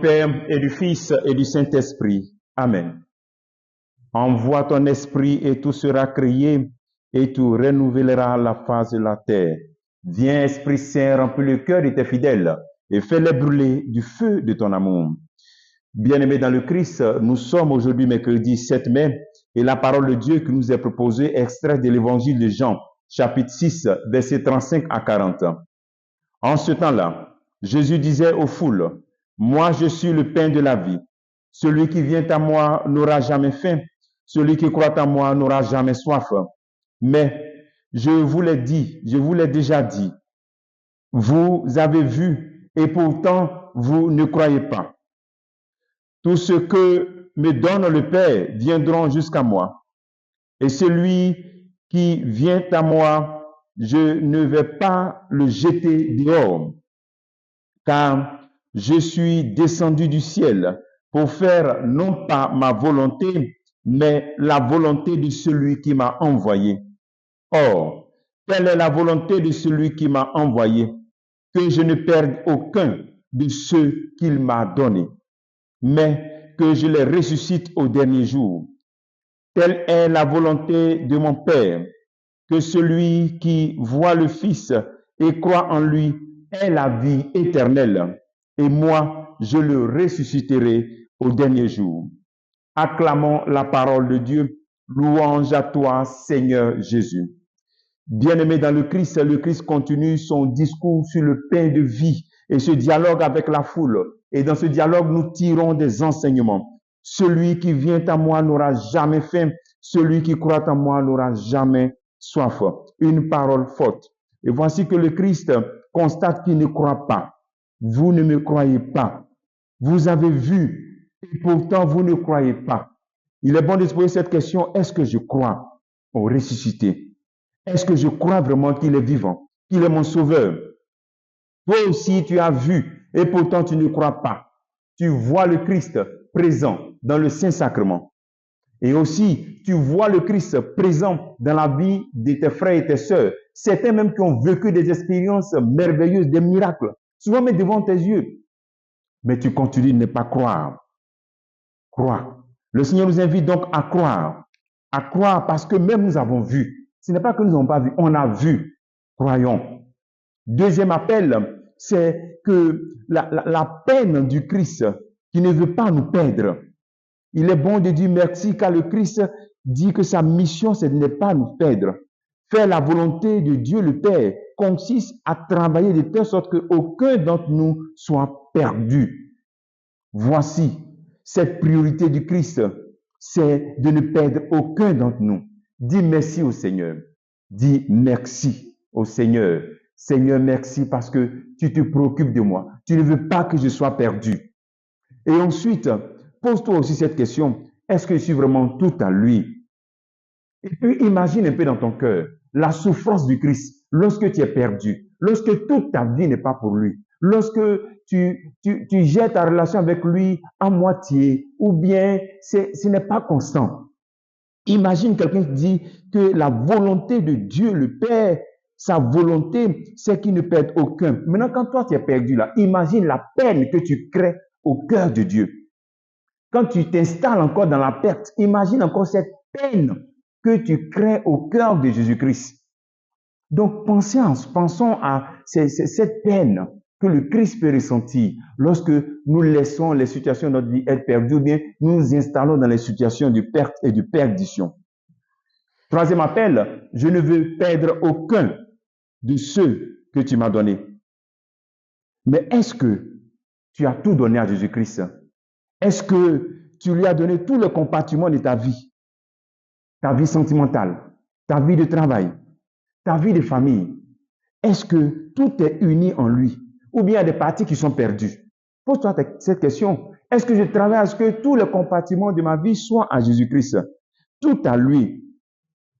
Père et du Fils et du Saint-Esprit. Amen. Envoie ton esprit et tout sera créé et tout renouvellera la face de la terre. Viens, Esprit Saint, remplis le cœur de tes fidèles et fais-les brûler du feu de ton amour. Bien-aimés dans le Christ, nous sommes aujourd'hui mercredi 7 mai et la parole de Dieu qui nous est proposée est extraite de l'évangile de Jean, chapitre 6, versets 35 à 40. En ce temps-là, Jésus disait aux foules, « Moi, je suis le pain de la vie. Celui qui vient à moi n'aura jamais faim. Celui qui croit en moi n'aura jamais soif. Mais je vous l'ai dit, je vous l'ai déjà dit. Vous avez vu et pourtant vous ne croyez pas. Tout ce que me donne le Père viendront jusqu'à moi. Et celui qui vient à moi, je ne vais pas le jeter dehors. Car je suis descendu du ciel pour faire non pas ma volonté, mais la volonté de celui qui m'a envoyé. Or, telle est la volonté de celui qui m'a envoyé, que je ne perde aucun de ceux qu'il m'a donnés, mais que je les ressuscite au dernier jour. Telle est la volonté de mon Père, que celui qui voit le Fils et croit en lui ait la vie éternelle, et moi, je le ressusciterai au dernier jour. Acclamons la parole de Dieu. Louange à toi, Seigneur Jésus. Bien-aimé dans le Christ continue son discours sur le pain de vie et ce dialogue avec la foule. Et dans ce dialogue, nous tirons des enseignements. Celui qui vient à moi n'aura jamais faim. Celui qui croit en moi n'aura jamais soif. Une parole forte. Et voici que le Christ constate qu'il ne croit pas. Vous ne me croyez pas. Vous avez vu et pourtant vous ne croyez pas. Il est bon de se poser cette question. Est-ce que je crois au ressuscité? Est-ce que je crois vraiment qu'il est vivant, qu'il est mon sauveur? Toi aussi, tu as vu et pourtant tu ne crois pas. Tu vois le Christ présent dans le Saint-Sacrement. Et aussi, tu vois le Christ présent dans la vie de tes frères et tes sœurs. Certains même qui ont vécu des expériences merveilleuses, des miracles, souvent même devant tes yeux. Mais tu continues de ne pas croire. Crois. Le Seigneur nous invite donc à croire parce que même nous avons vu. Ce n'est pas que nous n'avons pas vu, on a vu. Croyons. Deuxième appel, c'est que la peine du Christ qui ne veut pas nous perdre. Il est bon de dire merci car le Christ dit que sa mission, c'est de ne pas nous perdre. Faire la volonté de Dieu le Père consiste à travailler de telle sorte qu'aucun d'entre nous soit perdu. Voici cette priorité du Christ, c'est de ne perdre aucun d'entre nous. Dis merci au Seigneur. Dis merci au Seigneur. Seigneur, merci parce que tu te préoccupes de moi. Tu ne veux pas que je sois perdu. Et ensuite, pose-toi aussi cette question. Est-ce que je suis vraiment tout à lui? Et puis, imagine un peu dans ton cœur la souffrance du Christ lorsque tu es perdu, lorsque toute ta vie n'est pas pour lui, lorsque tu jettes ta relation avec lui à moitié ou bien ce n'est pas constant. Imagine quelqu'un qui dit que la volonté de Dieu, le Père, sa volonté, c'est qu'il ne perde aucun. Maintenant, quand toi tu es perdu là, imagine la peine que tu crées au cœur de Dieu. Quand tu t'installes encore dans la perte, imagine encore cette peine que tu crées au cœur de Jésus-Christ. Donc, pensons à cette peine que le Christ peut ressentir lorsque nous laissons les situations de notre vie être perdues ou bien nous nous installons dans les situations de perte et de perdition. Troisième appel, je ne veux perdre aucun de ceux que tu m'as donnés. Mais est-ce que tu as tout donné à Jésus-Christ? Est-ce que tu lui as donné tout le compartiment de ta vie sentimentale, ta vie de travail, ta vie de famille? Est-ce que tout est uni en lui? Ou bien il y a des parties qui sont perdues? Pose-toi cette question. Est-ce que je travaille à ce que tous les compartiments de ma vie soient à Jésus-Christ? Tout à lui.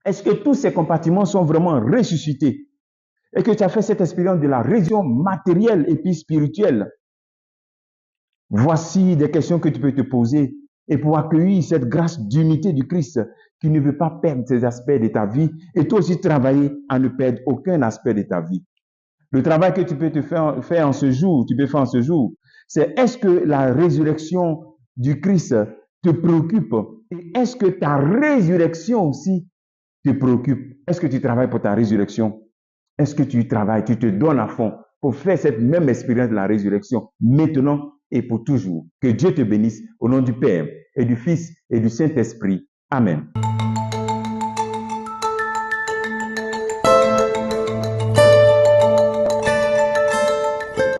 Est-ce que tous ces compartiments sont vraiment ressuscités? Et que tu as fait cette expérience de la résurrection matérielle et puis spirituelle? Voici des questions que tu peux te poser et pour accueillir cette grâce d'unité du Christ qui ne veut pas perdre ces aspects de ta vie et toi aussi travailler à ne perdre aucun aspect de ta vie. Le travail que tu peux faire en ce jour, c'est est-ce que la résurrection du Christ te préoccupe? Et est-ce que ta résurrection aussi te préoccupe? Est-ce que tu travailles pour ta résurrection? Est-ce que tu travailles, tu te donnes à fond pour faire cette même expérience de la résurrection maintenant et pour toujours? Que Dieu te bénisse au nom du Père et du Fils et du Saint-Esprit. Amen.